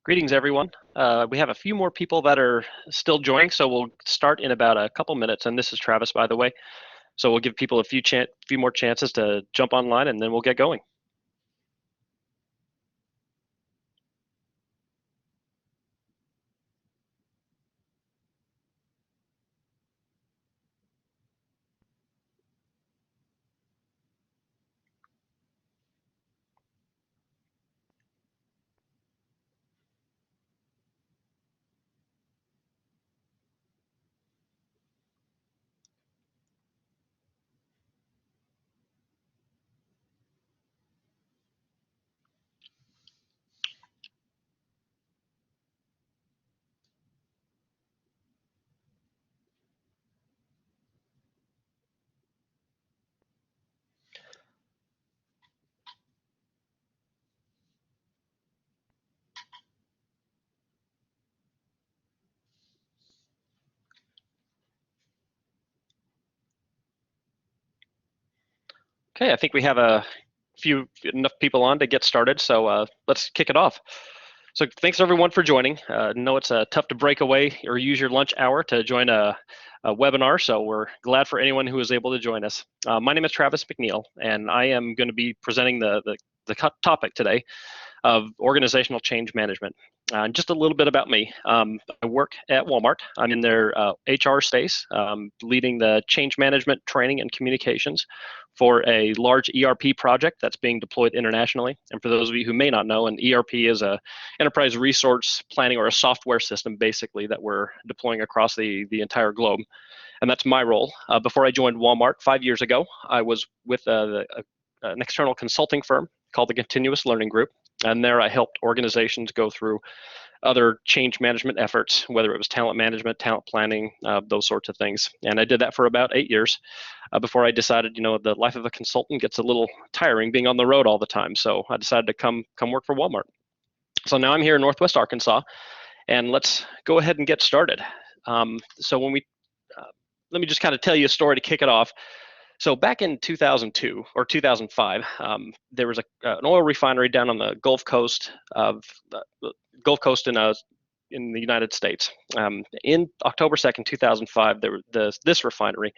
Greetings, everyone. We have a few more people that are still joining, so we'll start in about a couple minutes. And this is Travis, by the way. So we'll give people a few more chances to jump online, and then we'll get going. Okay, I think we have enough people on to get started, so let's kick it off. So thanks everyone for joining. I know it's tough to break away or use your lunch hour to join a webinar, so we're glad for anyone who is able to join us. My name is Travis McNeal, and I am going to be presenting the topic today of organizational change management. Just a little bit about me. I work at Walmart. I'm in their HR space, leading the change management training and communications for a large ERP project that's being deployed internationally. And for those of you who may not know, an ERP is a enterprise resource planning or a software system, basically, that we're deploying across the entire globe. And that's my role. Before I joined Walmart 5 years ago, I was with an external consulting firm called the Continuous Learning Group. And there I helped organizations go through other change management efforts, whether it was talent management, talent planning, those sorts of things. And I did that for about 8 years before I decided, the life of a consultant gets a little tiring being on the road all the time. So I decided to come work for Walmart. So now I'm here in Northwest Arkansas, and let's go ahead and get started. So let me just kind of tell you a story to kick it off. So back in 2002 or 2005, there was an oil refinery down on the Gulf Coast in the United States. In October 2nd, 2005, this refinery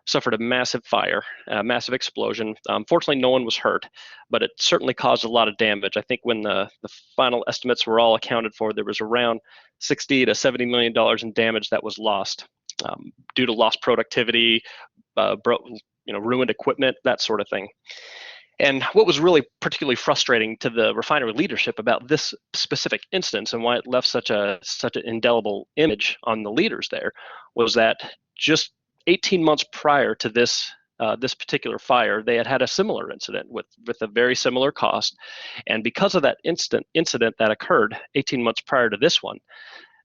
suffered a massive fire, a massive explosion. Fortunately, no one was hurt, but it certainly caused a lot of damage. I think when the final estimates were all accounted for, there was around $60 to $70 million in damage that was lost due to lost productivity, ruined equipment, that sort of thing. And what was really particularly frustrating to the refinery leadership about this specific instance and why it left such an indelible image on the leaders there was that just 18 months prior to this particular fire, they had a similar incident with a very similar cost. And because of that incident that occurred 18 months prior to this one,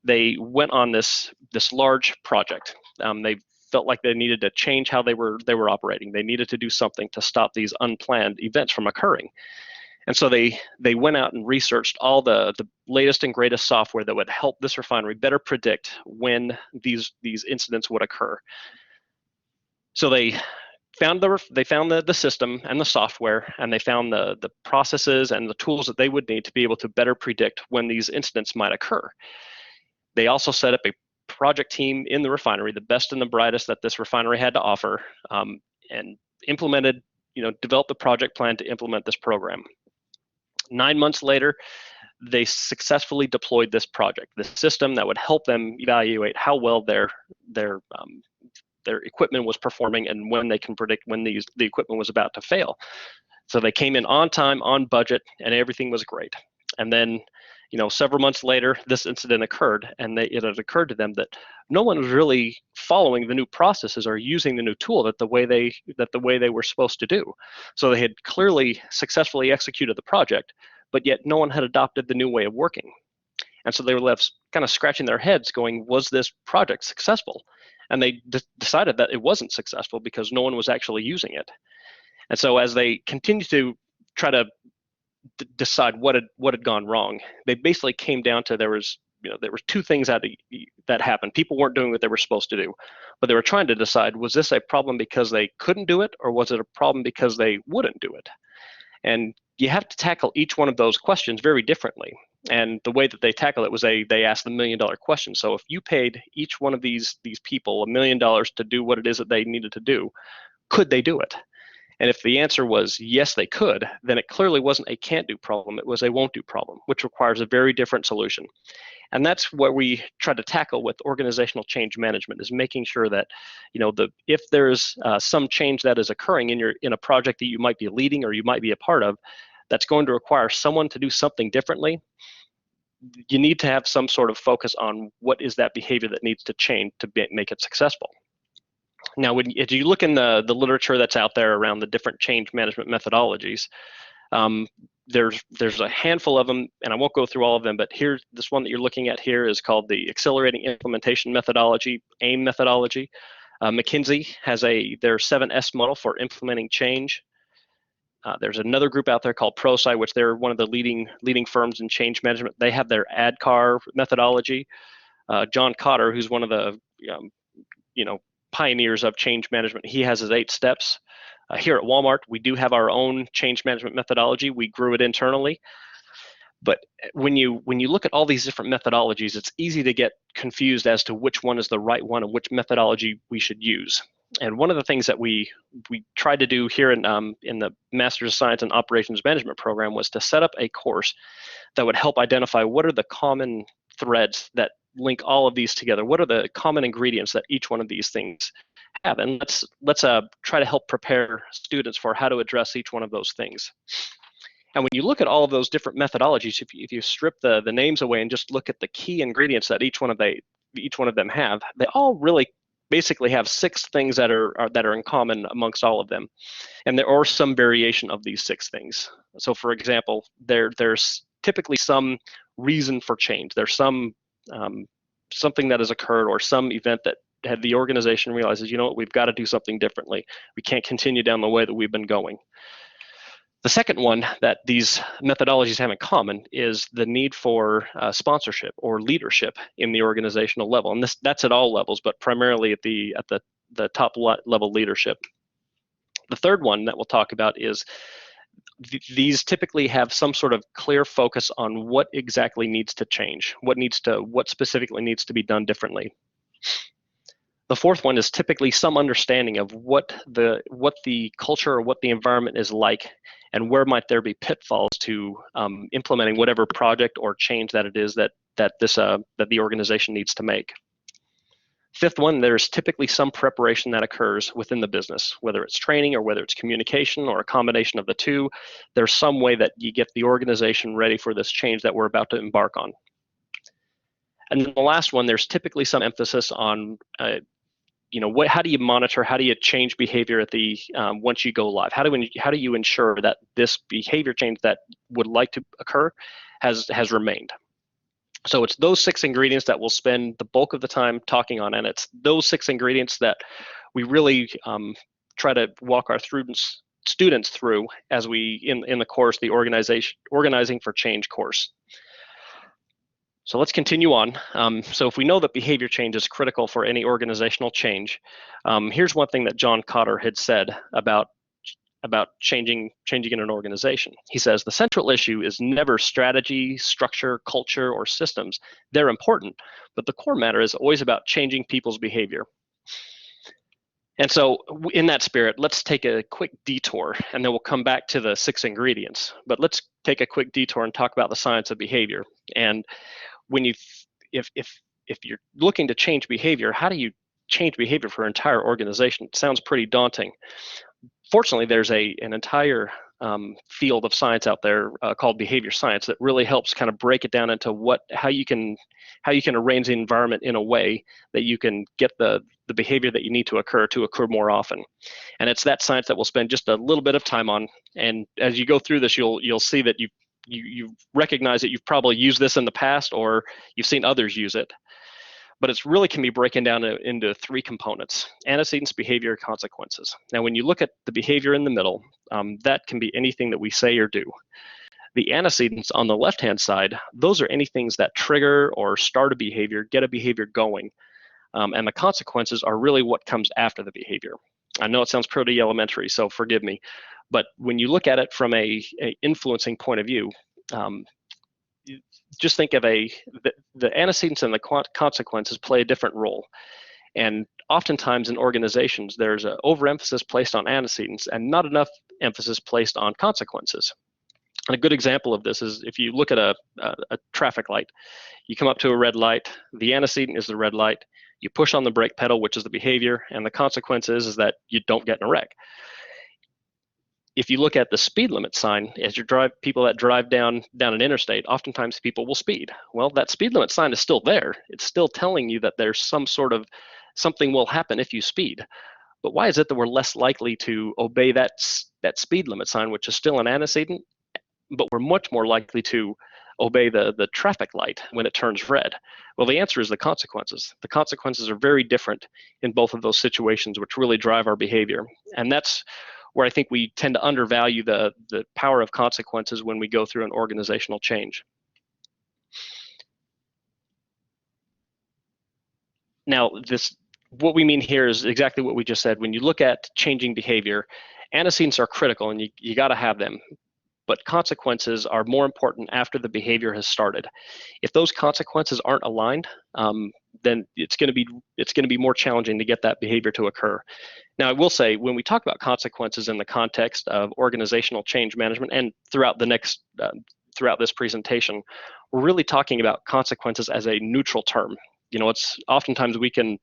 they went on this large project. They felt like they needed to change how they were operating. They needed to do something to stop these unplanned events from occurring. And so they went out and researched all the latest and greatest software that would help this refinery better predict when these incidents would occur. So they found the system and the software, and they found the processes and the tools that they would need to be able to better predict when these incidents might occur. They also set up a project team in the refinery, the best and the brightest that this refinery had to offer, and developed the project plan to implement this program. 9 months later, they successfully deployed this project, the system that would help them evaluate how well their equipment was performing and when they can predict when the equipment was about to fail. So they came in on time, on budget, and everything was great. And then, several months later, this incident occurred, and it had occurred to them that no one was really following the new processes or using the new tool the way they were supposed to do. So they had clearly successfully executed the project, but yet no one had adopted the new way of working. And so they were left kind of scratching their heads going, was this project successful? And they decided that it wasn't successful because no one was actually using it. And so as they continued to try to decide what had gone wrong, they basically came down to there were two things that happened. People weren't doing what they were supposed to do, but they were trying to decide, was this a problem because they couldn't do it, or was it a problem because they wouldn't do it? And you have to tackle each one of those questions very differently. And the way that they tackle it was they asked the $1 million question. So if you paid each one of these people $1 million to do what it is that they needed to do, could they do it? And if the answer was yes, they could, then it clearly wasn't a can't do problem. It was a won't do problem, which requires a very different solution. And that's where we try to tackle with organizational change management, is making sure that, if there's some change that is occurring in a project that you might be leading or you might be a part of, that's going to require someone to do something differently. You need to have some sort of focus on what is that behavior that needs to change to make it successful. Now, if you look in the literature that's out there around the different change management methodologies, there's a handful of them, and I won't go through all of them, but here, this one that you're looking at here is called the Accelerating Implementation Methodology, AIM methodology. McKinsey has their 7S model for implementing change. There's another group out there called ProSci, which they're one of the leading firms in change management. They have their ADKAR methodology. John Cotter, who's one of the pioneers of change management, he has his 8 steps. Here at Walmart, we do have our own change management methodology. We grew it internally. But when you look at all these different methodologies, it's easy to get confused as to which one is the right one and which methodology we should use. And one of the things that we tried to do here in the Master's of Science and Operations Management program was to set up a course that would help identify what are the common threads that link all of these together. What are the common ingredients that each one of these things have? And let's try to help prepare students for how to address each one of those things. And when you look at all of those different methodologies, if you strip the names away and just look at the key ingredients that each one of them have, they all really basically have 6 things that are in common amongst all of them. And there are some variation of these 6 things. So for example, there's typically some reason for change. There's some something that has occurred or some event that the organization realizes, we've got to do something differently. We can't continue down the way that we've been going. The second one that these methodologies have in common is the need for sponsorship or leadership in the organizational level, and that's at all levels, but primarily at the top level leadership. The third one that we'll talk about is these typically have some sort of clear focus on what exactly needs to change, what specifically needs to be done differently. The fourth one is typically some understanding of what the culture or what the environment is like, and where might there be pitfalls to implementing whatever project or change that it is that the organization needs to make. Fifth one, there's typically some preparation that occurs within the business, whether it's training or whether it's communication or a combination of the two. There's some way that you get the organization ready for this change that we're about to embark on. And then the last one, there's typically some emphasis on how do you monitor, how do you change behavior at the once you go live? How do you ensure that this behavior change that would like to occur has remained? So it's those 6 ingredients that we'll spend the bulk of the time talking on, and it's those 6 ingredients that we really try to walk our students through as we in the course, the Organizing for Change course. So let's continue on. So if we know that behavior change is critical for any organizational change, here's one thing that John Cotter had said about changing in an organization. He says, the central issue is never strategy, structure, culture, or systems. They're important, but the core matter is always about changing people's behavior. And so in that spirit, let's take a quick detour, and then we'll come back to the 6 ingredients. But let's take a quick detour and talk about the science of behavior. And if you're looking to change behavior, how do you change behavior for an entire organization? It sounds pretty daunting. Fortunately, there's an entire field of science out there called behavior science that really helps kind of break it down into how you can arrange the environment in a way that you can get the behavior that you need to occur more often. And it's that science that we'll spend just a little bit of time on. And as you go through this, you'll see that you recognize that you've probably used this in the past or you've seen others use it. But it's really can be broken down into 3 components: antecedents, behavior, consequences. Now, when you look at the behavior in the middle, that can be anything that we say or do. The antecedents on the left-hand side, those are any things that trigger or start a behavior, get a behavior going. And the consequences are really what comes after the behavior. I know it sounds pretty elementary, so forgive me. But when you look at it from a influencing point of view, just think of the antecedents and the consequences play a different role. And oftentimes in organizations, there's an overemphasis placed on antecedents and not enough emphasis placed on consequences. And a good example of this is if you look at a traffic light. You come up to a red light, the antecedent is the red light, you push on the brake pedal, which is the behavior, and the consequence is that you don't get in a wreck. If you look at the speed limit sign, as you drive, people that drive down an interstate, oftentimes people will speed. Well, that speed limit sign is still there. It's still telling you that there's some sort of something will happen if you speed. But why is it that we're less likely to obey that speed limit sign, which is still an antecedent, but we're much more likely to obey the traffic light when it turns red? Well, the answer is the consequences. The consequences are very different in both of those situations, which really drive our behavior. And that's where I think we tend to undervalue the power of consequences when we go through an organizational change. Now, what we mean here is exactly what we just said. When you look at changing behavior, antecedents are critical and you got to have them. But consequences are more important after the behavior has started. If those consequences aren't aligned, then it's going to be more challenging to get that behavior to occur. Now, I will say, when we talk about consequences in the context of organizational change management and throughout this presentation, we're really talking about consequences as a neutral term. It's oftentimes we can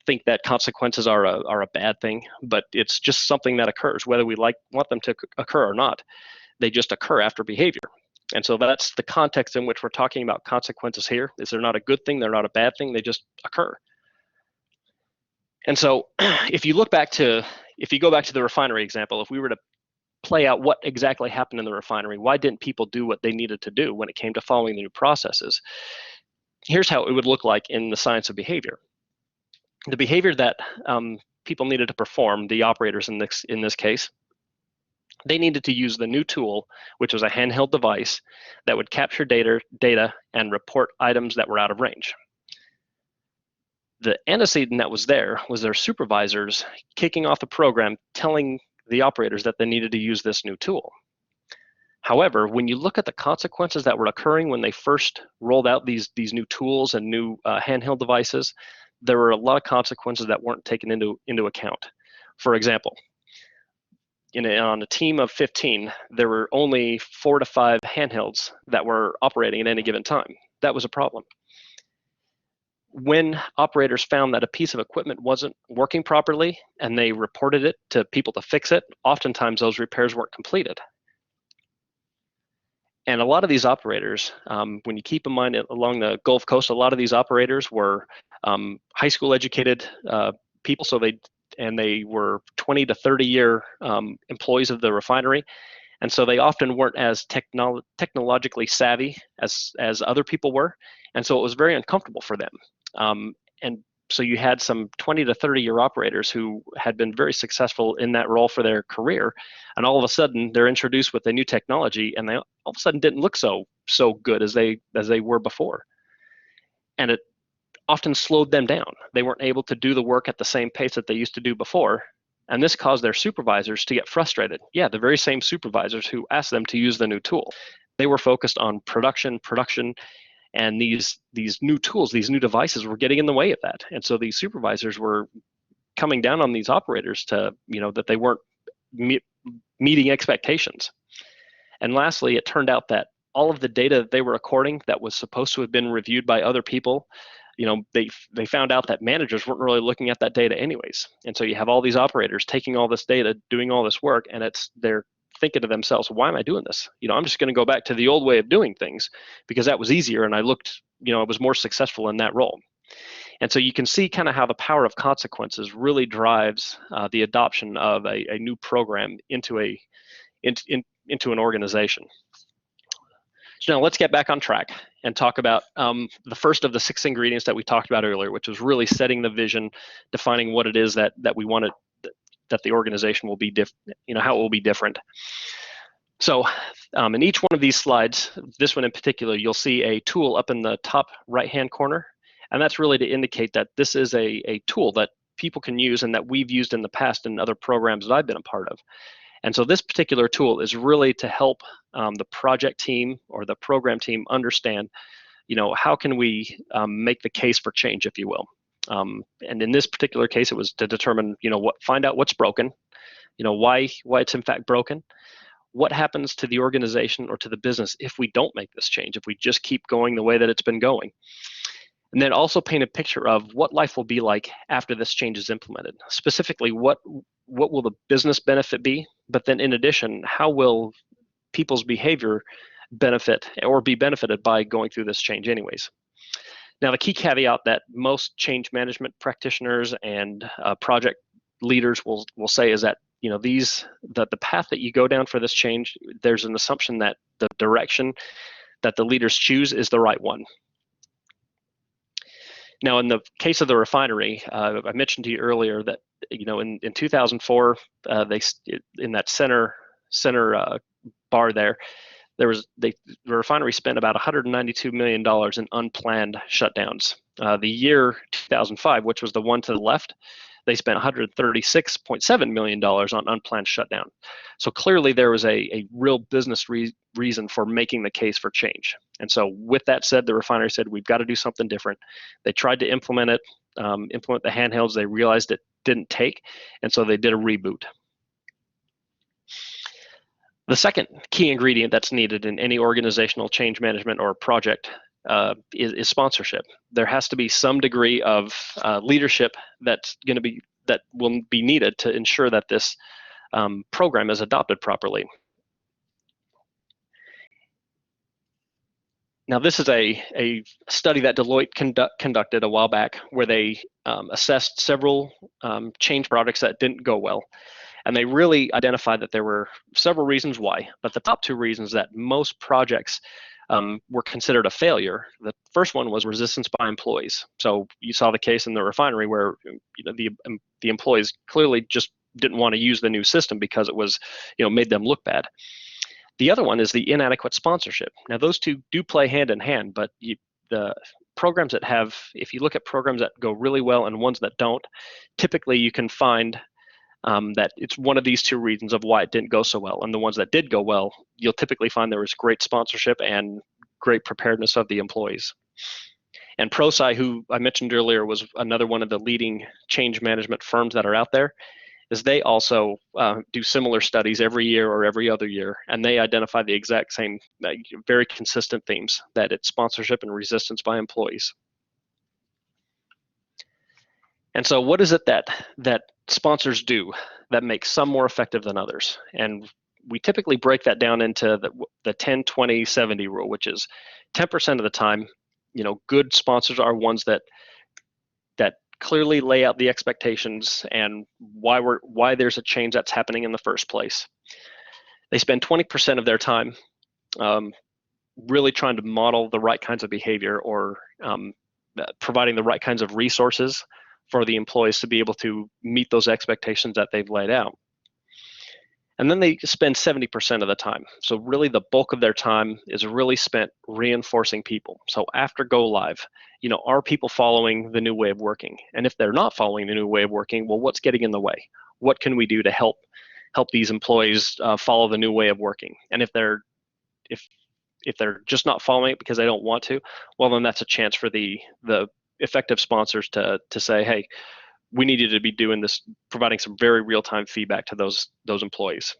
think that consequences are a bad thing, but it's just something that occurs, whether we want them to occur or not. They just occur after behavior. And so that's the context in which we're talking about consequences here. Is they're not a good thing, they're not a bad thing, they just occur. And so if you go back to the refinery example, if we were to play out what exactly happened in the refinery, why didn't people do what they needed to do when it came to following the new processes? Here's how it would look like in the science of behavior. The behavior that people needed to perform, the operators in this case, they needed to use the new tool, which was a handheld device that would capture data and report items that were out of range. The antecedent that was there was their supervisors kicking off the program telling the operators that they needed to use this new tool. However, when you look at the consequences that were occurring when they first rolled out these new tools and new handheld devices, there were a lot of consequences that weren't taken into account. For example, on a team of 15, there were only 4 to 5 handhelds that were operating at any given time. That was a problem. When operators found that a piece of equipment wasn't working properly and they reported it to people to fix it, oftentimes those repairs weren't completed. And a lot of these operators, when you keep in mind along the Gulf Coast, a lot of these operators were high school educated people, so they were 20 to 30 year employees of the refinery, and so they often weren't as technologically savvy as other people were, and so it was very uncomfortable for them. And so you had some 20 to 30 year operators who had been very successful in that role for their career, and all of a sudden they're introduced with a new technology, and they all of a sudden didn't look so good as they were before, and it often slowed them down. They weren't able to do the work at the same pace that they used to do before, and this caused their supervisors to get frustrated. Yeah, the very same supervisors who asked them to use the new tool. They were focused on production, and these new tools, these new devices were getting in the way of that. And so these supervisors were coming down on these operators to, that they weren't meeting expectations. And lastly, it turned out that all of the data they were recording that was supposed to have been reviewed by other people, they found out that managers weren't really looking at that data anyways. And so you have all these operators taking all this data, doing all this work, and they're thinking to themselves, why am I doing this? I'm just going to go back to the old way of doing things because that was easier and I was more successful in that role. And so you can see kind of how the power of consequences really drives the adoption of a new program into an organization. So now let's get back on track and talk about the first of the 6 ingredients that we talked about earlier, which was really setting the vision, defining what it is that we want that the organization will be how it will be different. So in each one of these slides, this one in particular, you'll see a tool up in the top right-hand corner, and that's really to indicate that this is a tool that people can use and that we've used in the past in other programs that I've been a part of. And so this particular tool is really to help the project team or the program team understand, how can we make the case for change, if you will. And in this particular case, it was to determine, find out what's broken, why it's in fact broken, what happens to the organization or to the business if we don't make this change, if we just keep going the way that it's been going. And then also paint a picture of what life will be like after this change is implemented. Specifically, what will the business benefit be? But then in addition, how will people's behavior benefit or be benefited by going through this change anyways? Now, the key caveat that most change management practitioners and project leaders will say is that the path that you go down for this change, there's an assumption that the direction that the leaders choose is the right one. Now, in the case of the refinery, I mentioned to you earlier that in 2004, they in that center bar there, the refinery spent about $192 million in unplanned shutdowns. The year 2005, which was the one to the left, they spent $136.7 million on unplanned shutdown. So clearly there was a real business reason for making the case for change. And so with that said, the refinery said, we've got to do something different. They tried to implement the handhelds. They realized it didn't take, and so they did a reboot. The second key ingredient that's needed in any organizational change management or project is sponsorship. There has to be some degree of leadership that will be needed to ensure that this program is adopted properly. Now, this is a study that Deloitte conducted a while back, where they assessed several change projects that didn't go well. And they really identified that there were several reasons why, but the top two reasons that most projects were considered a failure. The first one was resistance by employees. So you saw the case in the refinery where the employees clearly just didn't want to use the new system because it was made them look bad. The other one is the inadequate sponsorship. Now, those two do play hand in hand, but the programs that have, if you look at programs that go really well and ones that don't, typically you can find that it's one of these two reasons of why it didn't go so well. And the ones that did go well, you'll typically find there was great sponsorship and great preparedness of the employees. And ProSci, who I mentioned earlier, was another one of the leading change management firms that are out there, is they also do similar studies every year or every other year, and they identify the exact same, very consistent themes, that it's sponsorship and resistance by employees. And so what is it that sponsors do that makes some more effective than others? And we typically break that down into the 10-20-70 rule, which is 10% of the time, good sponsors are ones that clearly lay out the expectations and why there's a change that's happening in the first place. They spend 20% of their time really trying to model the right kinds of behavior or providing the right kinds of resources for the employees to be able to meet those expectations that they've laid out. And then they spend 70% of the time. So really the bulk of their time is really spent reinforcing people. So after go live, are people following the new way of working? And if they're not following the new way of working, well, what's getting in the way? What can we do to help these employees follow the new way of working? And if they're just not following it because they don't want to, well, then that's a chance for the effective sponsors to say, hey, we need you to be doing this, providing some very real-time feedback to those employees.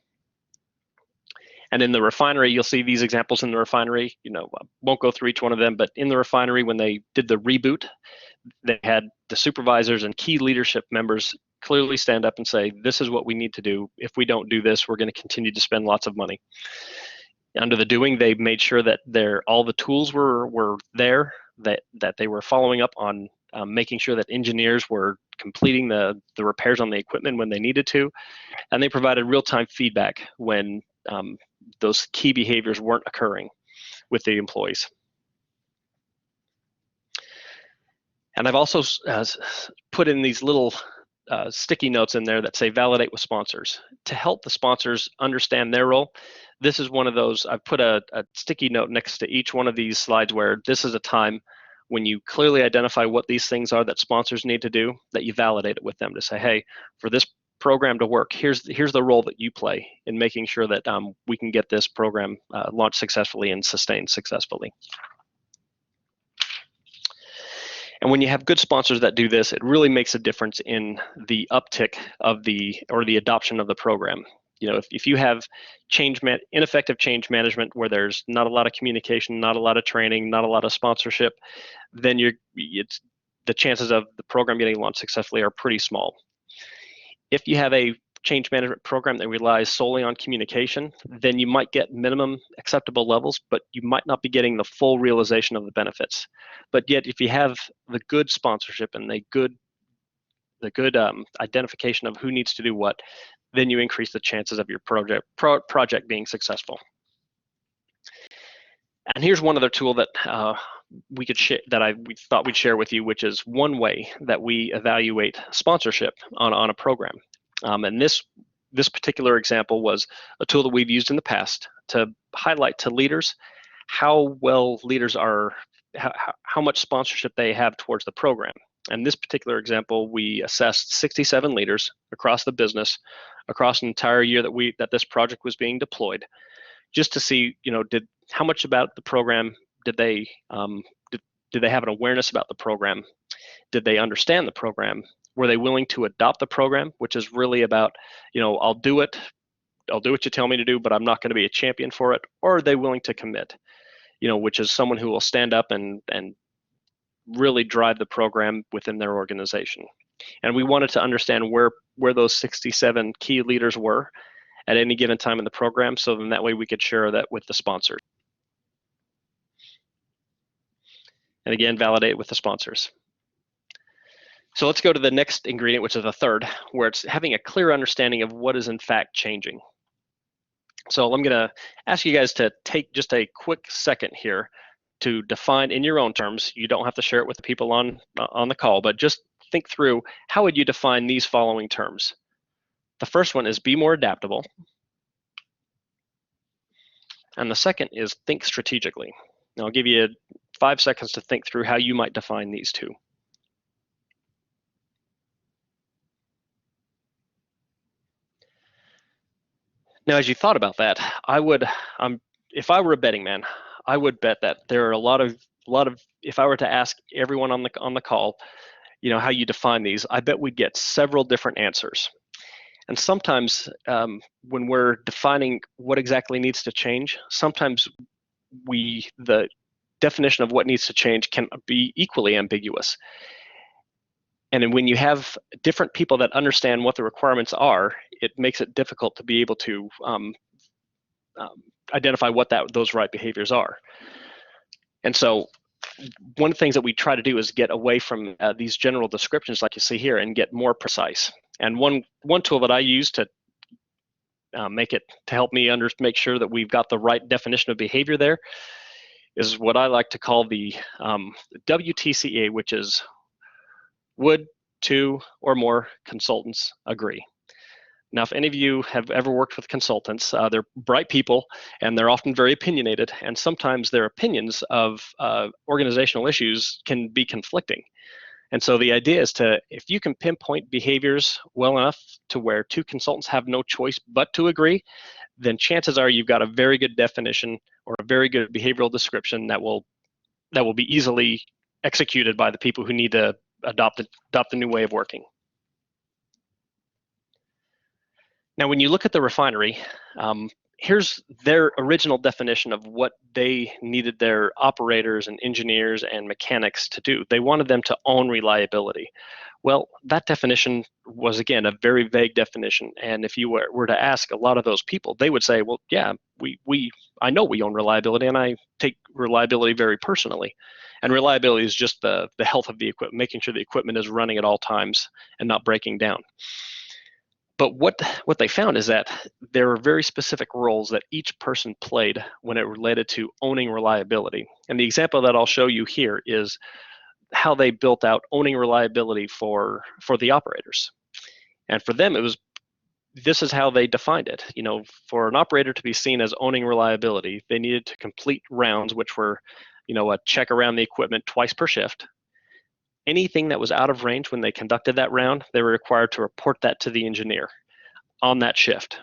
And in the refinery, you'll see these examples in the refinery. Won't go through each one of them, but in the refinery, when they did the reboot, they had the supervisors and key leadership members clearly stand up and say, this is what we need to do. If we don't do this, we're going to continue to spend lots of money. Under the doing, they made sure that all the tools were there, that they were following up on making sure that engineers were completing the repairs on the equipment when they needed to, and they provided real-time feedback when those key behaviors weren't occurring with the employees. And I've also put in these little sticky notes in there that say validate with sponsors to help the sponsors understand their role. This is one of those, I've put a sticky note next to each one of these slides where this is a time when you clearly identify what these things are that sponsors need to do, that you validate it with them to say, hey, for this program to work, here's the role that you play in making sure that we can get this program launched successfully and sustained successfully. And when you have good sponsors that do this, it really makes a difference in the uptick of the adoption of the program. You know, if you have ineffective change management where there's not a lot of communication, not a lot of training, not a lot of sponsorship, then the chances of the program getting launched successfully are pretty small. If you have a change management program that relies solely on communication, then you might get minimum acceptable levels, but you might not be getting the full realization of the benefits. But yet, if you have the good sponsorship and the good identification of who needs to do what, then you increase the chances of your project being successful. And here's one other tool that we thought we'd share with you, which is one way that we evaluate sponsorship on a program. And this particular example was a tool that we've used in the past to highlight to leaders how well leaders are, how much sponsorship they have towards the program. And this particular example, we assessed 67 leaders across the business, across an entire year that this project was being deployed, just to see, you know, how much about the program did they have an awareness about the program? Did they understand the program? Were they willing to adopt the program, which is really about, you know, I'll do what you tell me to do, but I'm not going to be a champion for it? Or are they willing to commit, you know, which is someone who will stand up and really drive the program within their organization? And we wanted to understand where those 67 key leaders were at any given time in the program, so then that way we could share that with the sponsors. And again, validate with the sponsors. So let's go to the next ingredient, which is the third, where it's having a clear understanding of what is in fact changing. So I'm going to ask you guys to take just a quick second here to define in your own terms. You don't have to share it with the people on the call, but just think through, how would you define these following terms? The first one is be more adaptable. And the second is think strategically. Now I'll give you 5 seconds to think through how you might define these two. Now, as you thought about that, I would, if I were a betting man, I would bet that there are a lot of, if I were to ask everyone on the call, you know, how you define these, I bet we'd get several different answers. And sometimes when we're defining what exactly needs to change, sometimes the definition of what needs to change can be equally ambiguous. And when you have different people that understand what the requirements are, it makes it difficult to be able to identify what those right behaviors are. And so one of the things that we try to do is get away from these general descriptions like you see here and get more precise. And one tool that I use to help me make sure that we've got the right definition of behavior there is what I like to call the WTCA, which is would 2 or more consultants agree? Now, if any of you have ever worked with consultants, they're bright people and they're often very opinionated, and sometimes their opinions of organizational issues can be conflicting. And so the idea is if you can pinpoint behaviors well enough to where 2 consultants have no choice but to agree, then chances are you've got a very good definition or a very good behavioral description that will be easily executed by the people who need to adopt the new way of working. Now, when you look at the refinery, here's their original definition of what they needed their operators and engineers and mechanics to do. They wanted them to own reliability. Well, that definition was, again, a very vague definition. And if you were to ask a lot of those people, they would say, well, yeah, I know we own reliability, and I take reliability very personally. And reliability is just the health of the equipment, making sure the equipment is running at all times and not breaking down. But what they found is that there are very specific roles that each person played when it related to owning reliability. And the example that I'll show you here is how they built out owning reliability for the operators. And for them, this is how they defined it. You know, for an operator to be seen as owning reliability, they needed to complete rounds, which were, you know, a check around the equipment twice per shift. anything that was out of range when they conducted that round, they were required to report that to the engineer on that shift.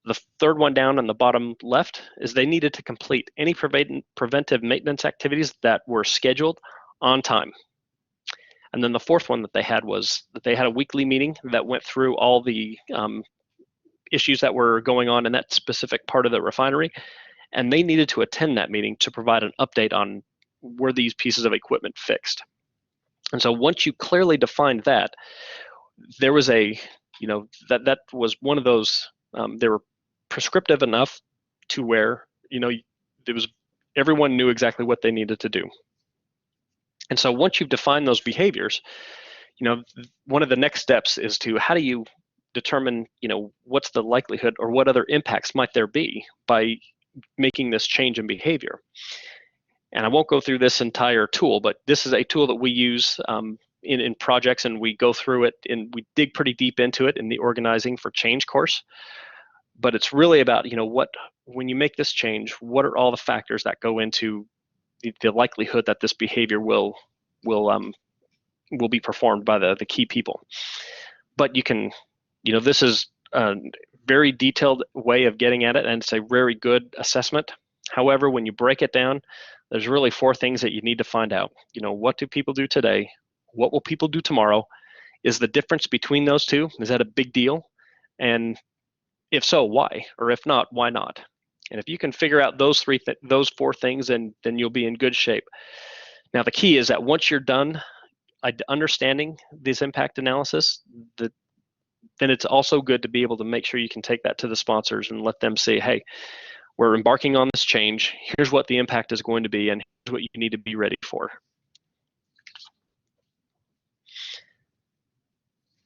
The third one down on the bottom left is they needed to complete any preventive maintenance activities that were scheduled on time. And then the fourth one that they had was that they had a weekly meeting that went through all the issues that were going on in that specific part of the refinery, and they needed to attend that meeting to provide an update on were these pieces of equipment fixed. And so once you clearly defined that, there was a, that was one of those, they were prescriptive enough to where, there was, everyone knew exactly what they needed to do. And so once you've defined those behaviors, one of the next steps is to how do you determine, what's the likelihood or what other impacts might there be by making this change in behavior. And I won't go through this entire tool, but this is a tool that we use in projects, and we go through it and we dig pretty deep into it in the organizing for change course. But it's really about, when you make this change, what are all the factors that go into the likelihood that this behavior will be performed by the key people. But you can, this is a very detailed way of getting at it, and it's a very good assessment. However, when you break it down, there's really 4 things that you need to find out. What do people do today? What will people do tomorrow? Is the difference between those two, is that a big deal? And if so, why? Or if not, why not? And if you can figure out those 4 things, then you'll be in good shape. Now, the key is that once you're done understanding this impact analysis, then it's also good to be able to make sure you can take that to the sponsors and let them say, hey, we're embarking on this change. Here's what the impact is going to be, and here's what you need to be ready for.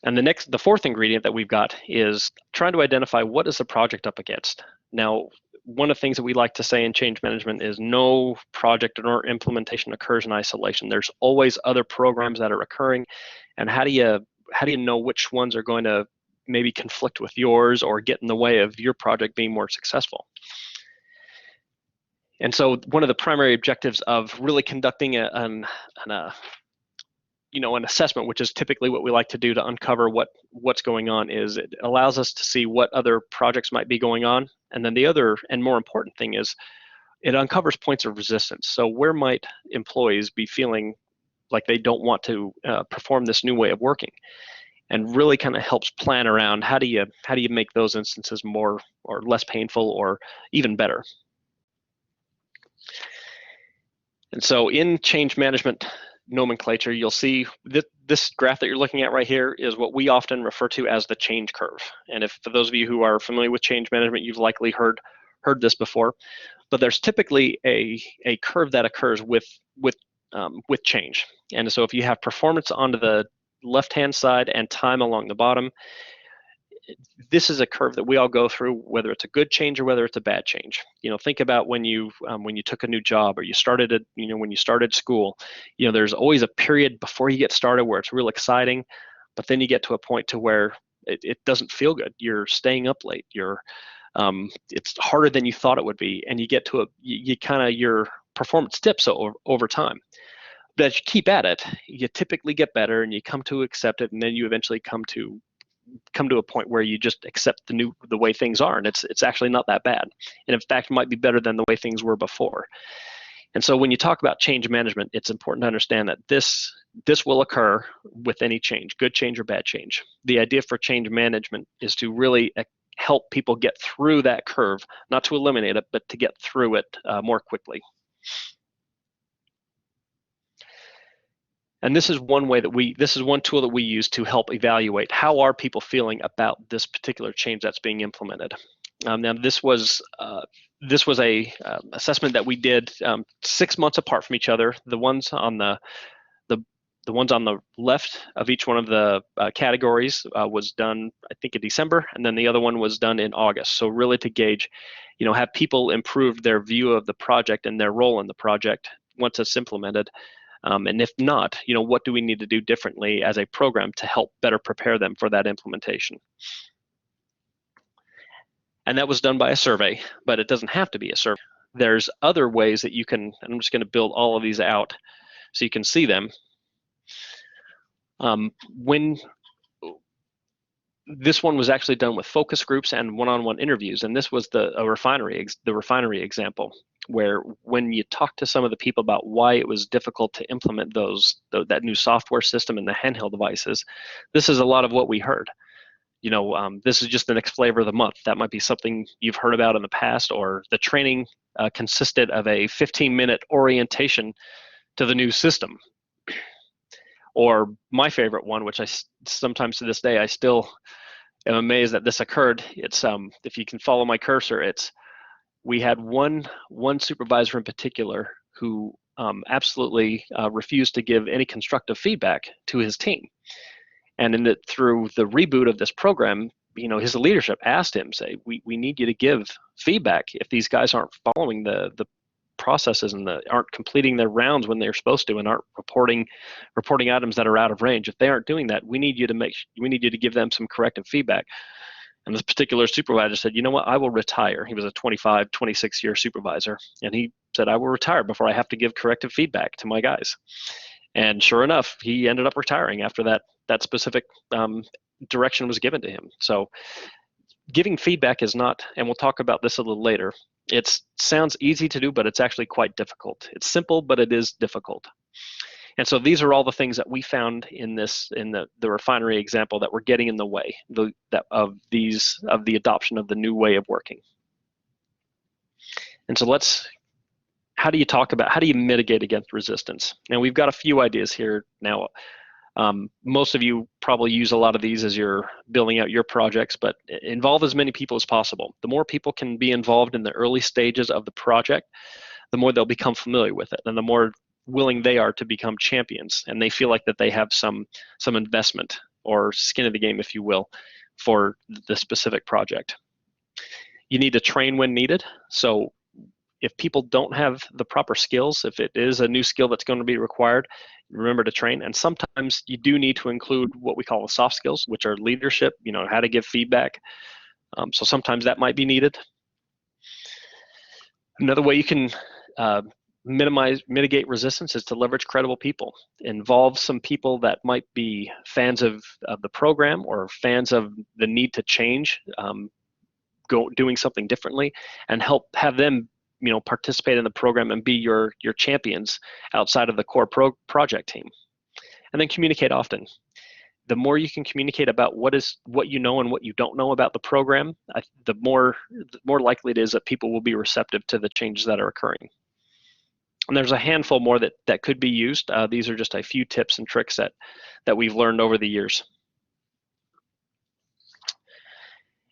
And the 4th ingredient that we've got is trying to identify what is the project up against. Now, one of the things that we like to say in change management is no project or implementation occurs in isolation. There's always other programs that are occurring, and how do you know which ones are going to maybe conflict with yours or get in the way of your project being more successful? And so one of the primary objectives of really conducting an assessment, which is typically what we like to do to uncover what's going on, is it allows us to see what other projects might be going on. And then the other and more important thing is it uncovers points of resistance. So where might employees be feeling like they don't want to perform this new way of working? And really kind of helps plan around how do you make those instances more or less painful or even better. And so in change management nomenclature, you'll see this graph that you're looking at right here is what we often refer to as the change curve. And if for those of you who are familiar with change management, you've likely heard this before. But there's typically a curve that occurs with change. And so if you have performance onto the left-hand side and time along the bottom, this is a curve that we all go through, whether it's a good change or whether it's a bad change. Think about when you took a new job, or you started when you started school. There's always a period before you get started where it's real exciting, but then you get to a point to where it doesn't feel good. You're staying up late. It's harder than you thought it would be, and you get to your performance dips over time. But as you keep at it, you typically get better, and you come to accept it, and then you eventually come to a point where you just accept the way things are, and it's actually not that bad, and in fact might be better than the way things were before. And so when you talk about change management, it's important to understand that this will occur with any change, good change or bad change. The idea for change management is to really help people get through that curve, not to eliminate it, but to get through it more quickly. And this is one tool that we use to help evaluate how are people feeling about this particular change that's being implemented. Now, this was a assessment that we did 6 months apart from each other. The ones on the left of each one of the categories was done, I think, in December, and then the other one was done in August. So really to gauge, have people improve their view of the project and their role in the project once it's implemented. And if not, what do we need to do differently as a program to help better prepare them for that implementation? And that was done by a survey, but it doesn't have to be a survey. There's other ways that you can, and I'm just going to build all of these out so you can see them. When this one was actually done with focus groups and one-on-one interviews, and this was the refinery example, where when you talk to some of the people about why it was difficult to implement that new software system and the handheld devices, this is a lot of what we heard. This is just the next flavor of the month. That might be something you've heard about in the past, or the training consisted of a 15-minute orientation to the new system. Or my favorite one, which I sometimes to this day I still am amazed that this occurred. It's if you can follow my cursor, we had one supervisor in particular who absolutely refused to give any constructive feedback to his team. And through the reboot of this program, his leadership asked him, say, we need you to give feedback if these guys aren't following the processes and aren't completing their rounds when they're supposed to, and aren't reporting items that are out of range. If they aren't doing that, we need you to give them some corrective feedback. And this particular supervisor said, you know what, I will retire. He was a 25, 26-year supervisor. And he said, I will retire before I have to give corrective feedback to my guys. And sure enough, he ended up retiring after that specific direction was given to him. So giving feedback is not, and we'll talk about this a little later, it sounds easy to do, but it's actually quite difficult. It's simple, but it is difficult. And so these are all the things that we found in the refinery example that were getting in the way of the adoption of the new way of working. And so how do you mitigate against resistance? And we've got a few ideas here now. Most of you probably use a lot of these as you're building out your projects, but involve as many people as possible. The more people can be involved in the early stages of the project, the more they'll become familiar with it, and the more willing they are to become champions, and they feel like that they have some investment or skin in the game, if you will, for the specific project. You need to train when needed. So if people don't have the proper skills, if it is a new skill that's going to be required, remember to train. And sometimes you do need to include what we call the soft skills, which are leadership, how to give feedback. So sometimes that might be needed. Another way you can mitigate resistance is to leverage credible people. Involve some people that might be fans of the program or fans of the need to change, doing something differently, and have them participate in the program and be your champions outside of the core project team. And then communicate often. The more you can communicate about what you know and what you don't know about the program, the more likely it is that people will be receptive to the changes that are occurring. And there's a handful more that could be used. These are just a few tips and tricks that we've learned over the years.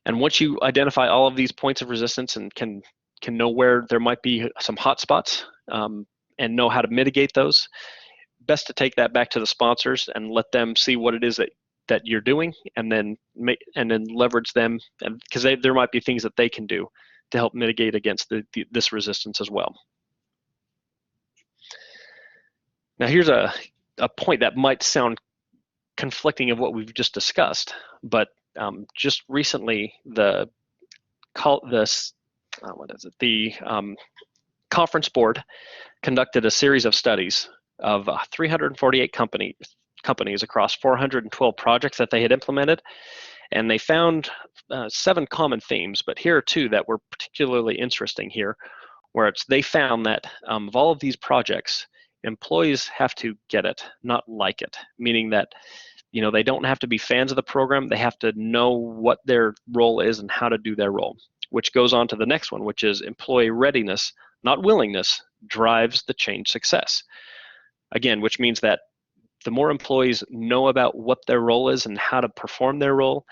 And once you identify all of these points of resistance and can know where there might be some hot spots and know how to mitigate those, best to take that back to the sponsors and let them see what it is that you're doing, and then leverage them, because there might be things that they can do to help mitigate against this resistance as well. Now here's a point that might sound conflicting of what we've just discussed, but just recently the conference board conducted a series of studies of 348 companies across 412 projects that they had implemented, and they found 7 common themes, but here are 2 that were particularly interesting here, where they found that of all of these projects, employees have to get it, not like it, meaning that they don't have to be fans of the program, they have to know what their role is and how to do their role, which goes on to the next one, which is employee readiness, not willingness, drives the change success. Again, which means that the more employees know about what their role is and how to perform their role,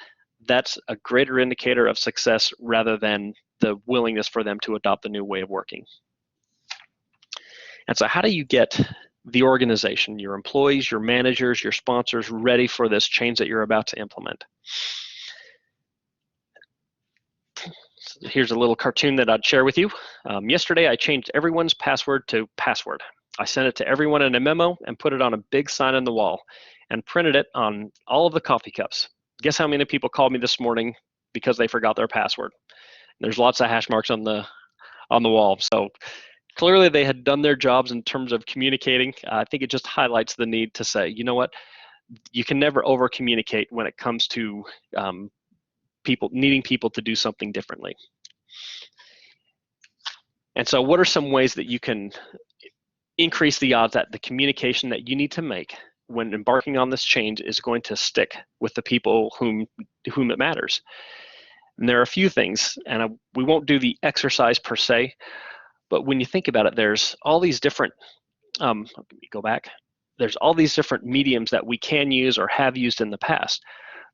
that's a greater indicator of success rather than the willingness for them to adopt the new way of working. And so how do you get the organization, your employees, your managers, your sponsors ready for this change that you're about to implement? Here's a little cartoon that I'd share with you. Yesterday, I changed everyone's password to password. I sent it to everyone in a memo and put it on a big sign on the wall and printed it on all of the coffee cups. Guess how many people called me this morning because they forgot their password? There's lots of hash marks on the wall. So clearly they had done their jobs in terms of communicating. I think it just highlights the need to say, you know what, you can never over communicate when it comes to needing people to do something differently. And so what are some ways that you can increase the odds that the communication that you need to make when embarking on this change is going to stick with the people whom it matters? And there are a few things, and we won't do the exercise per se, but when you think about it, there's all these different, let me go back. There's all these different mediums that we can use or have used in the past.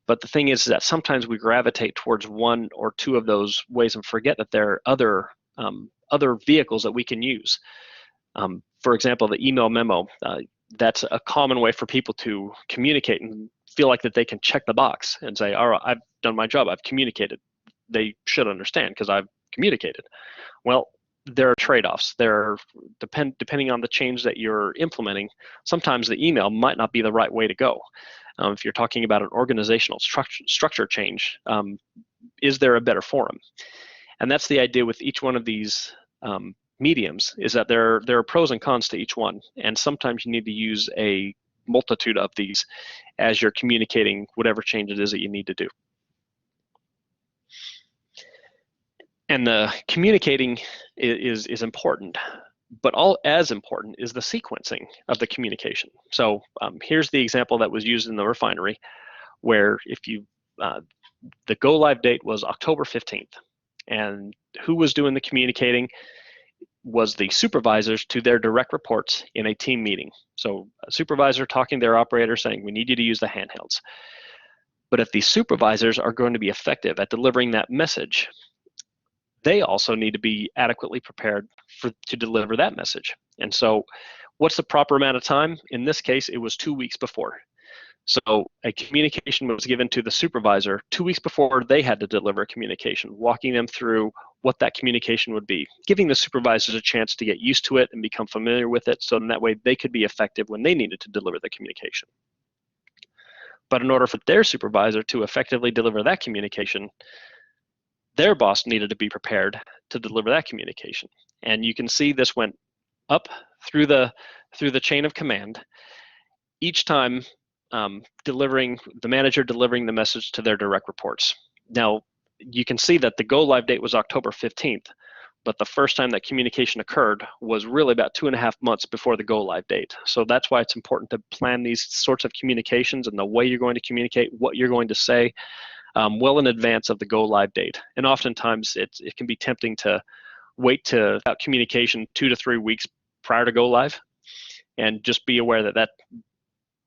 But the thing is that sometimes we gravitate towards one or two of those ways and forget that there are other vehicles that we can use. For example, the email memo, that's a common way for people to communicate and feel like that they can check the box and say, all right, I've done my job, I've communicated. They should understand because I've communicated. Well, there are trade-offs. Depending on the change that you're implementing, sometimes the email might not be the right way to go. If you're talking about an organizational structure change, is there a better forum? And that's the idea with each one of these mediums, is that there are pros and cons to each one. And sometimes you need to use a multitude of these as you're communicating whatever change it is that you need to do. And the communicating is important, but all as important is the sequencing of the communication. So here's the example that was used in the refinery, where if you, the go live date was October 15th, and who was doing the communicating was the supervisors to their direct reports in a team meeting. So a supervisor talking to their operator saying, we need you to use the handhelds. But if the supervisors are going to be effective at delivering that message, they also need to be adequately prepared to deliver that message. And so what's the proper amount of time? In this case, it was 2 weeks before. So a communication was given to the supervisor 2 weeks before they had to deliver a communication, walking them through what that communication would be, giving the supervisors a chance to get used to it and become familiar with it, so in that way they could be effective when they needed to deliver the communication. But in order for their supervisor to effectively deliver that communication, their boss needed to be prepared to deliver that communication. And you can see this went up through the chain of command, each time the manager delivering the message to their direct reports. Now, you can see that the go live date was October 15th, but the first time that communication occurred was really about 2.5 months before the go live date. So that's why it's important to plan these sorts of communications and the way you're going to communicate, what you're going to say, well in advance of the go live date. And oftentimes it can be tempting to wait to about communication 2 to 3 weeks prior to go live, and just be aware that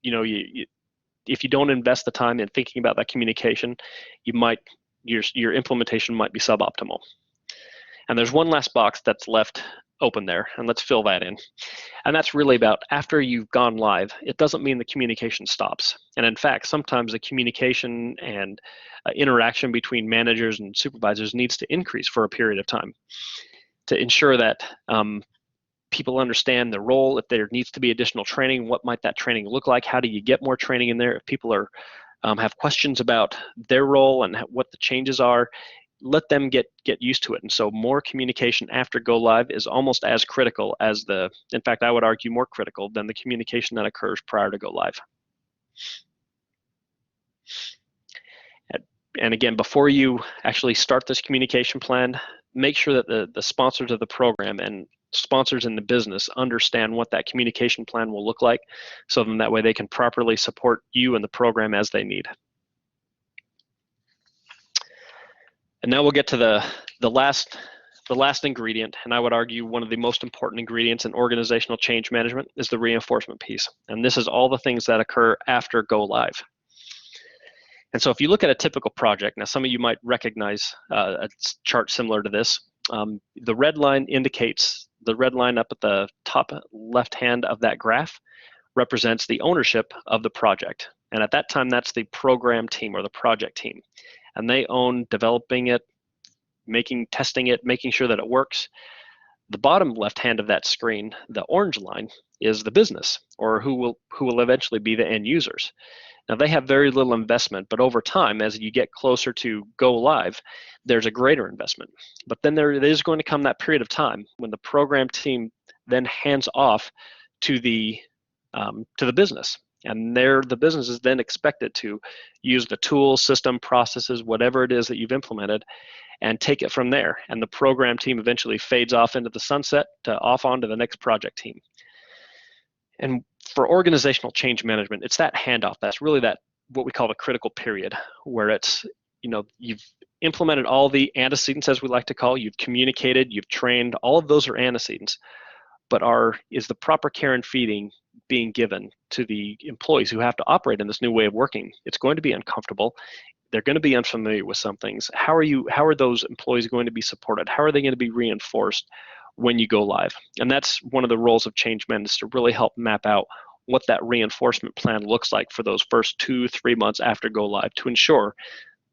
if you don't invest the time in thinking about that communication, your implementation might be suboptimal. And there's one last box that's left open there, and let's fill that in. And that's really about after you've gone live, it doesn't mean the communication stops. And in fact, sometimes the communication and interaction between managers and supervisors needs to increase for a period of time to ensure that people understand the role. If there needs to be additional training, what might that training look like? How do you get more training in there? If people have questions about their role and what the changes are, let them get used to it. And so more communication after go live is almost as critical as in fact, I would argue more critical than the communication that occurs prior to go live. And again, before you actually start this communication plan, make sure that the sponsors of the program and sponsors in the business understand what that communication plan will look like, so then that way they can properly support you and the program as they need. And now we'll get to the last ingredient, and I would argue one of the most important ingredients in organizational change management is the reinforcement piece. And this is all the things that occur after go live. And so if you look at a typical project, now some of you might recognize a chart similar to this. The red line indicates, the red line up at the top left hand of that graph represents the ownership of the project. And at that time, that's the program team or the project team. And they own developing it, testing it, making sure that it works. The bottom left hand of that screen, the orange line, is the business, or who will eventually be the end users. Now they have very little investment, but over time, as you get closer to go live, there's a greater investment. But then there is going to come that period of time when the program team then hands off to the business. And the business is then expected to use the tools, system, processes, whatever it is that you've implemented, and take it from there. And the program team eventually fades off into the sunset to off onto the next project team. And for organizational change management, it's that handoff. That's really that what we call the critical period, where it's, you've implemented all the antecedents, as we like to call, you've communicated, you've trained, all of those are antecedents. But is the proper care and feeding being given to the employees who have to operate in this new way of working? It's going to be uncomfortable. They're going to be unfamiliar with some things. How are those employees going to be supported? How are they going to be reinforced when you go live? And that's one of the roles of change management, is to really help map out what that reinforcement plan looks like for those first 2-3 months after go live, to ensure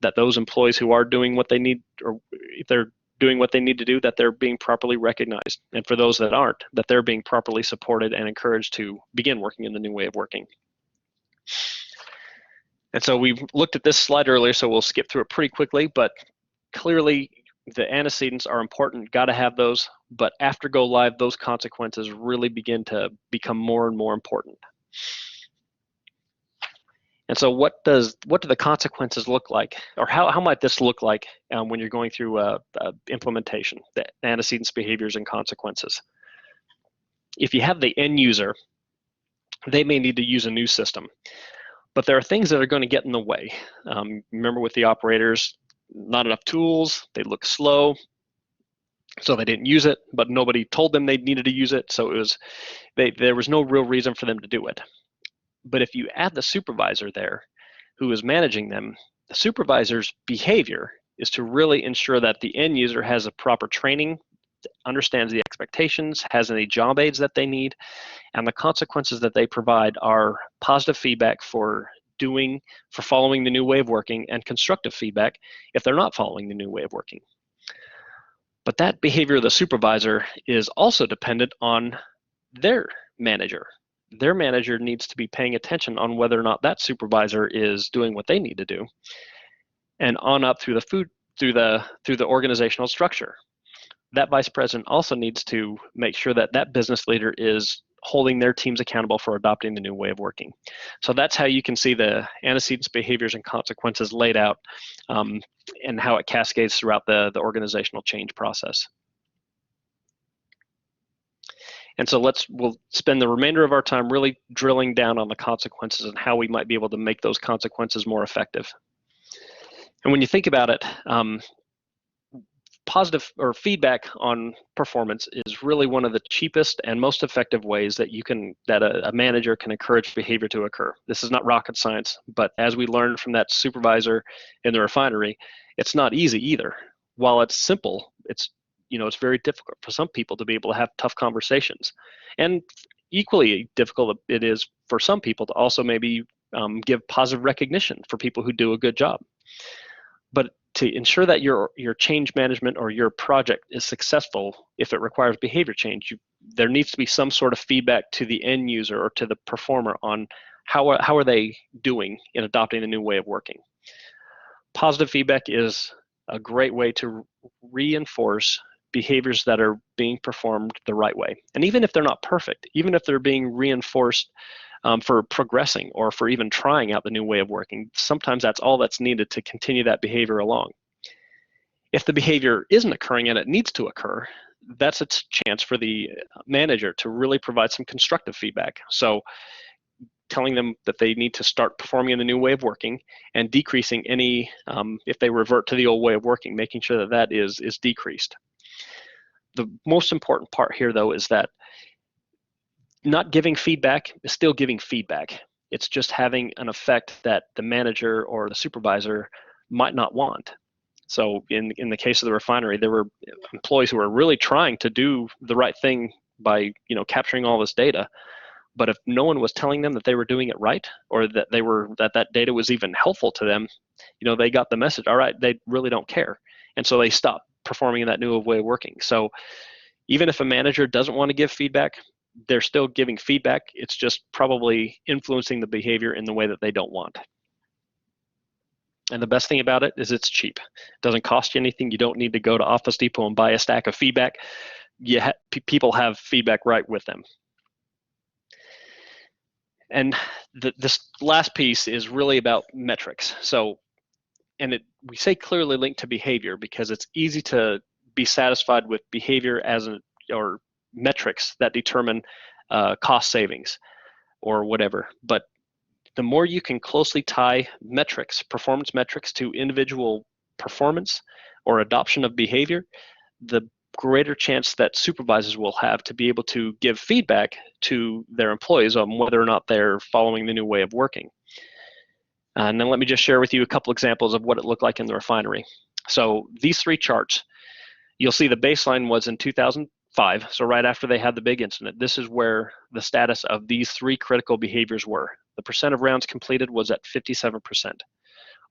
that those employees who are doing what they need, or if they're doing what they need to do, that they're being properly recognized. And for those that aren't, that they're being properly supported and encouraged to begin working in the new way of working. And so we looked at this slide earlier, so we'll skip through it pretty quickly, but clearly the antecedents are important, got to have those, but after go live, those consequences really begin to become more and more important. And so what do the consequences look like, or how might this look like when you're going through implementation, the antecedents, behaviors, and consequences? If you have the end user, they may need to use a new system, but there are things that are going to get in the way. Remember with the operators, not enough tools, they look slow, so they didn't use it, but nobody told them they needed to use it, so there was no real reason for them to do it. But if you add the supervisor there who is managing them, the supervisor's behavior is to really ensure that the end user has a proper training, understands the expectations, has any job aids that they need, and the consequences that they provide are positive feedback for following the new way of working, and constructive feedback if they're not following the new way of working. But that behavior of the supervisor is also dependent on their manager. Their manager needs to be paying attention on whether or not that supervisor is doing what they need to do, and on up through the organizational structure. That vice president also needs to make sure that that business leader is holding their teams accountable for adopting the new way of working. So that's how you can see the antecedents, behaviors, and consequences laid out, and how it cascades throughout the organizational change process. And so we'll spend the remainder of our time really drilling down on the consequences and how we might be able to make those consequences more effective. And when you think about it, positive or feedback on performance is really one of the cheapest and most effective ways that a manager can encourage behavior to occur. This is not rocket science, but as we learned from that supervisor in the refinery, it's not easy either. While it's simple, it's very difficult for some people to be able to have tough conversations, and equally difficult it is for some people to also maybe give positive recognition for people who do a good job. But to ensure that your change management or your project is successful, if it requires behavior change, there needs to be some sort of feedback to the end user or to the performer on how are they doing in adopting the new way of working. Positive feedback is a great way to reinforce behaviors that are being performed the right way. And even if they're not perfect, even if they're being reinforced for progressing or for even trying out the new way of working, sometimes that's all that's needed to continue that behavior along. If the behavior isn't occurring and it needs to occur, that's a chance for the manager to really provide some constructive feedback. So telling them that they need to start performing in the new way of working, and decreasing any, if they revert to the old way of working, making sure that is decreased. The most important part here, though, is that not giving feedback is still giving feedback. It's just having an effect that the manager or the supervisor might not want. So in the case of the refinery, there were employees who were really trying to do the right thing by capturing all this data. But if no one was telling them that they were doing it right, or that that data was even helpful to them, they got the message, all right, they really don't care. And so they stopped performing in that new way of working. So even if a manager doesn't want to give feedback, they're still giving feedback. It's just probably influencing the behavior in the way that they don't want. And the best thing about it is it's cheap. It doesn't cost you anything. You don't need to go to Office Depot and buy a stack of feedback. People have feedback right with them. And this last piece is really about metrics. So, and we say clearly linked to behavior because it's easy to be satisfied with behavior or metrics that determine cost savings or whatever. But the more you can closely tie metrics, performance metrics, to individual performance or adoption of behavior, the greater chance that supervisors will have to be able to give feedback to their employees on whether or not they're following the new way of working. And then let me just share with you a couple examples of what it looked like in the refinery. So these three charts, you'll see the baseline was in 2005, so right after they had the big incident. This is where the status of these three critical behaviors were. The percent of rounds completed was at 57%.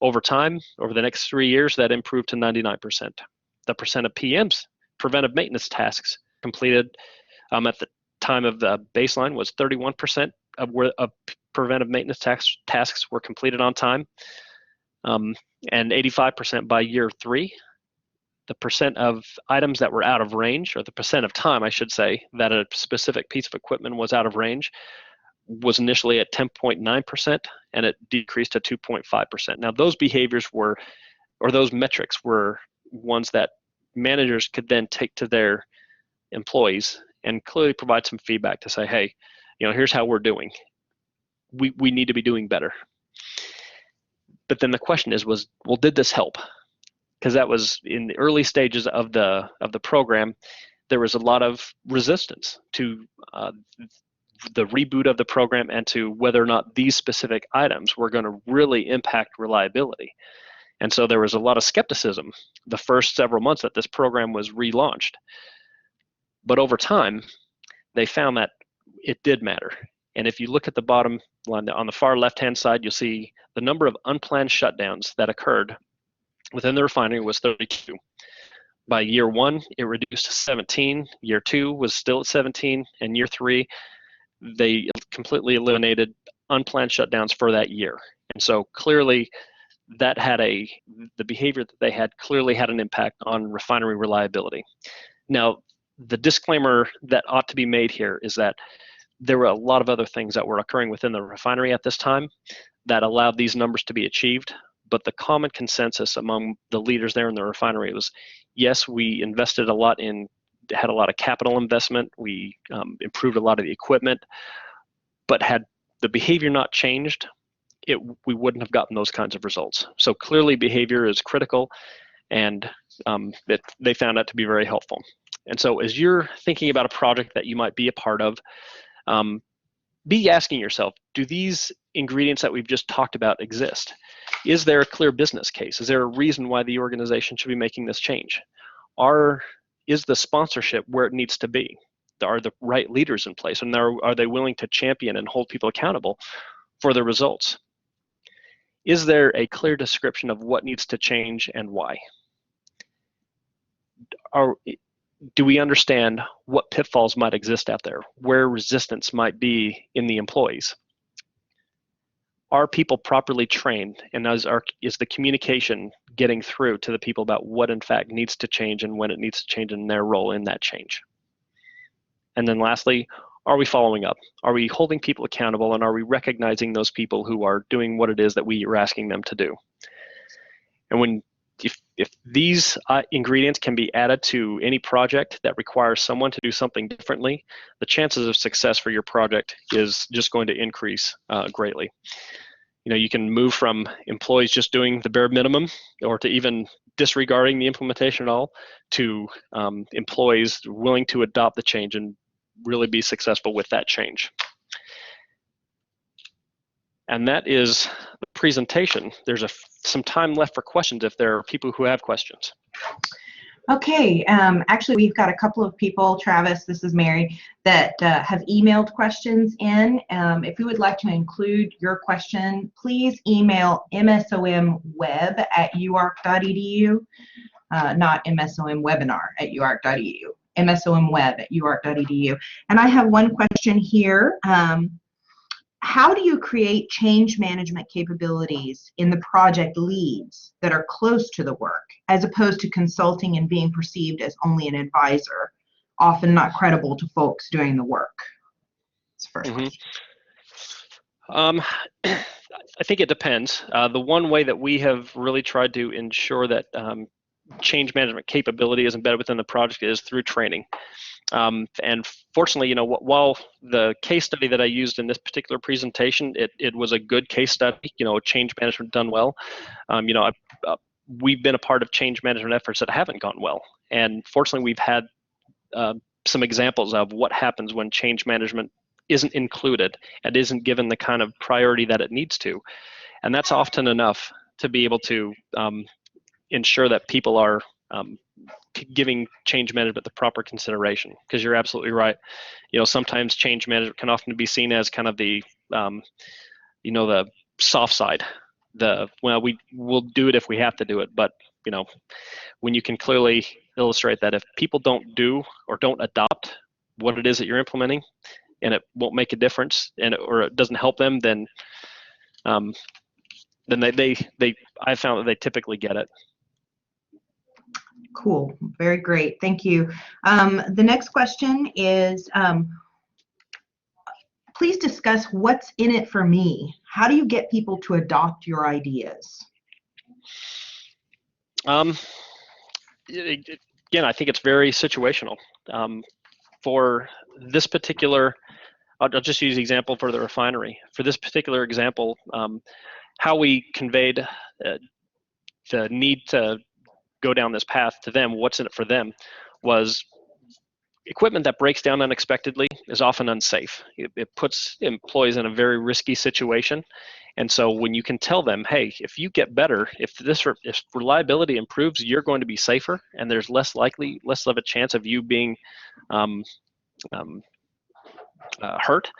Over time, over the next 3 years, that improved to 99%. The percent of PMs, preventive maintenance tasks, completed at the time of the baseline was 31% of preventive maintenance tasks were completed on time, and 85% by year 3. The percent of items that were out of range, or the percent of time, I should say, that a specific piece of equipment was out of range was initially at 10.9%, and it decreased to 2.5%. Now, those behaviors were, or those metrics were ones that managers could then take to their employees and clearly provide some feedback to say, hey, here's how we're doing. We need to be doing better. But then the question is, well, did this help? Because that was in the early stages of the program. There was a lot of resistance to the reboot of the program and to whether or not these specific items were going to really impact reliability. And so there was a lot of skepticism the first several months that this program was relaunched. But over time, they found that it did matter. And if you look at the bottom line on the far left-hand side, you'll see the number of unplanned shutdowns that occurred within the refinery was 32. By year 1, it reduced to 17. Year 2 was still at 17. And year 3, they completely eliminated unplanned shutdowns for that year. And so clearly, that had the behavior that they had clearly had an impact on refinery reliability. Now, the disclaimer that ought to be made here is that there were a lot of other things that were occurring within the refinery at this time that allowed these numbers to be achieved. But the common consensus among the leaders there in the refinery was, yes, we invested a lot had a lot of capital investment. We improved a lot of the equipment, but had the behavior not changed, we wouldn't have gotten those kinds of results. So clearly behavior is critical, and they found that to be very helpful. And so as you're thinking about a project that you might be a part of, be asking yourself, do these ingredients that we've just talked about exist? Is there a clear business case? Is there a reason why the organization should be making this change? Is the sponsorship where it needs to be? Are the right leaders in place? And are they willing to champion and hold people accountable for the results? Is there a clear description of what needs to change and why? Do we understand what pitfalls might exist out there, where resistance might be in the employees? Are people properly trained, and is the communication getting through to the people about what in fact needs to change and when it needs to change in their role in that change? And then lastly, are we following up? Are we holding people accountable, and are we recognizing those people who are doing what it is that we are asking them to do? And if these ingredients can be added to any project that requires someone to do something differently, the chances of success for your project is just going to increase greatly. You can move from employees just doing the bare minimum, or to even disregarding the implementation at all, to employees willing to adopt the change and really be successful with that change. And that is the presentation. There's some time left for questions if there are people who have questions. Okay, actually we've got a couple of people, Travis, this is Mary, that have emailed questions in. If you would like to include your question, please email msomweb@uark.edu, not msomwebinar@uark.edu, msomweb@uark.edu. And I have one question here. How do you create change management capabilities in the project leads that are close to the work, as opposed to consulting and being perceived as only an advisor, often not credible to folks doing the work? That's the first question. Um, I think it depends. The one way that we have really tried to ensure that change management capability is embedded within the project is through training. And fortunately, while the case study that I used in this particular presentation, it was a good case study, change management done well. We've been a part of change management efforts that haven't gone well. And fortunately, we've had some examples of what happens when change management isn't included and isn't given the kind of priority that it needs to. And that's often enough to be able to ensure that people are giving change management the proper consideration. Because you're absolutely right. Sometimes change management can often be seen as kind of the the soft side. We'll do it if we have to do it, but when you can clearly illustrate that if people don't do or don't adopt what it is that you're implementing, and it won't make a difference, or it doesn't help them, then I found that they typically get it. Cool. Very great. Thank you. The next question is, please discuss what's in it for me. How do you get people to adopt your ideas? Again, I think it's very situational. For this particular, I'll just use the example for the refinery. For this particular example, how we conveyed the need to go down this path to them, what's in it for them, was equipment that breaks down unexpectedly is often unsafe. It puts employees in a very risky situation. And so when you can tell them, hey, if you get better, if reliability improves, you're going to be safer, and there's less of a chance of you being hurt,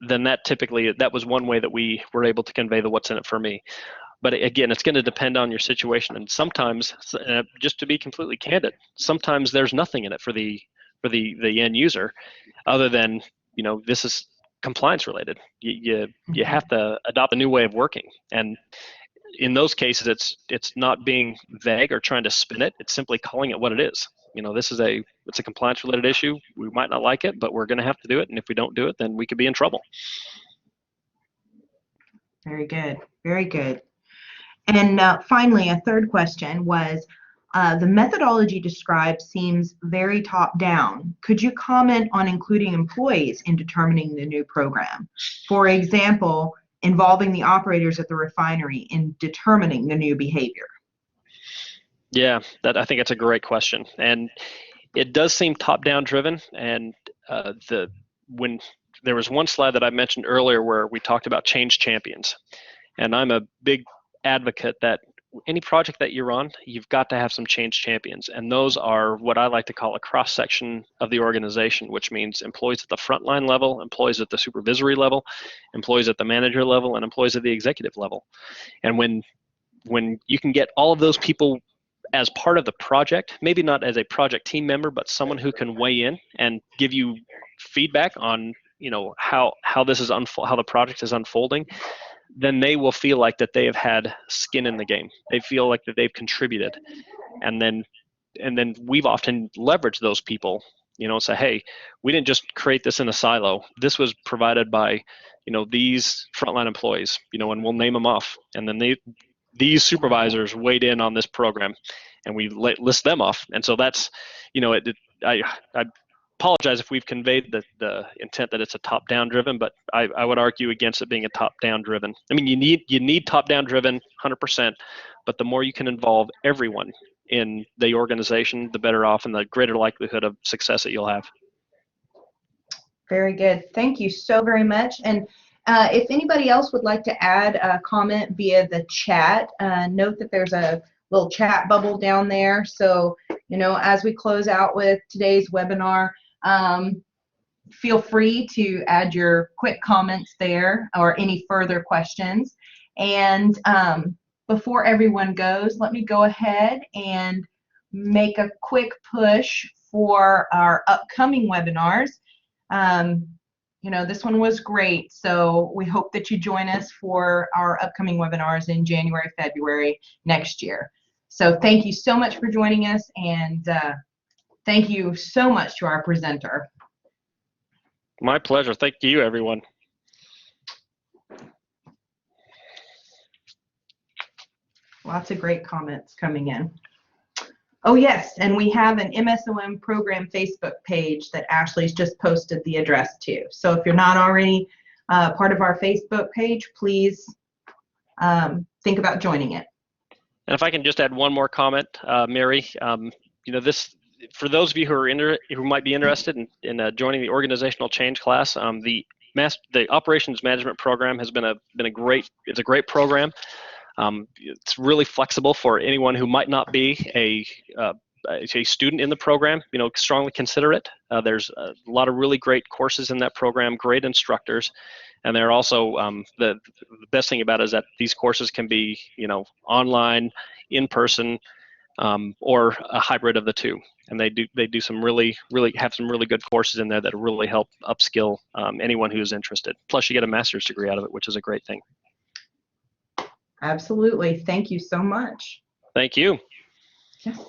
then that was one way that we were able to convey the what's in it for me. But again, it's going to depend on your situation, and sometimes, just to be completely candid, sometimes there's nothing in it for the end user, other than this is compliance related. You have to adopt a new way of working, and in those cases, it's not being vague or trying to spin it. It's simply calling it what it is. It's a compliance related issue. We might not like it, but we're going to have to do it, and if we don't do it, then we could be in trouble. Very good. Very good. And finally, a third question was, the methodology described seems very top-down. Could you comment on including employees in determining the new program? For example, involving the operators at the refinery in determining the new behavior. Yeah, I think that's a great question. And it does seem top-down driven. And when there was one slide that I mentioned earlier where we talked about change champions. And I'm a big advocate that any project that you're on, you've got to have some change champions. And those are what I like to call a cross-section of the organization, which means employees at the frontline level, employees at the supervisory level, employees at the manager level, and employees at the executive level. And when you can get all of those people as part of the project, maybe not as a project team member, but someone who can weigh in and give you feedback on how this is how the project is unfolding, then they will feel like that they have had skin in the game. They feel like that they've contributed, and then we've often leveraged those people, say, hey, we didn't just create this in a silo. This was provided by, these frontline employees, and we'll name them off, and then these supervisors weighed in on this program, and we list them off. And so that's, I apologize if we've conveyed the intent that it's a top-down driven, but I would argue against it being a top-down driven. I mean, you need top-down driven 100%, but the more you can involve everyone in the organization, the better off and the greater likelihood of success that you'll have. Very good. Thank you so very much. And if anybody else would like to add a comment via the chat, note that there's a little chat bubble down there. So, as we close out with today's webinar, feel free to add your quick comments there or any further questions. And before everyone goes, let me go ahead and make a quick push for our upcoming webinars. This one was great, so we hope that you join us for our upcoming webinars in January, February next year. So thank you so much for joining us, and thank you so much to our presenter. My pleasure. Thank you, everyone. Lots of great comments coming in. Oh yes, and we have an MSOM program Facebook page that Ashley's just posted the address to. So if you're not already part of our Facebook page, please think about joining it. And if I can just add one more comment, Mary, you know, this, for those of you who might be interested in joining the organizational change class, the operations management program has been a great program. It's really flexible for anyone who might not be a student in the program. You know, strongly consider it. There's a lot of really great courses in that program, great instructors, and they're also the best thing about it is that these courses can be, you know, online, in person, or a hybrid of the two. And they do some really have some really good courses in there that really help upskill anyone who's interested. Plus, you get a master's degree out of it, which is a great thing. Absolutely. Thank you so much. Thank you. Yes.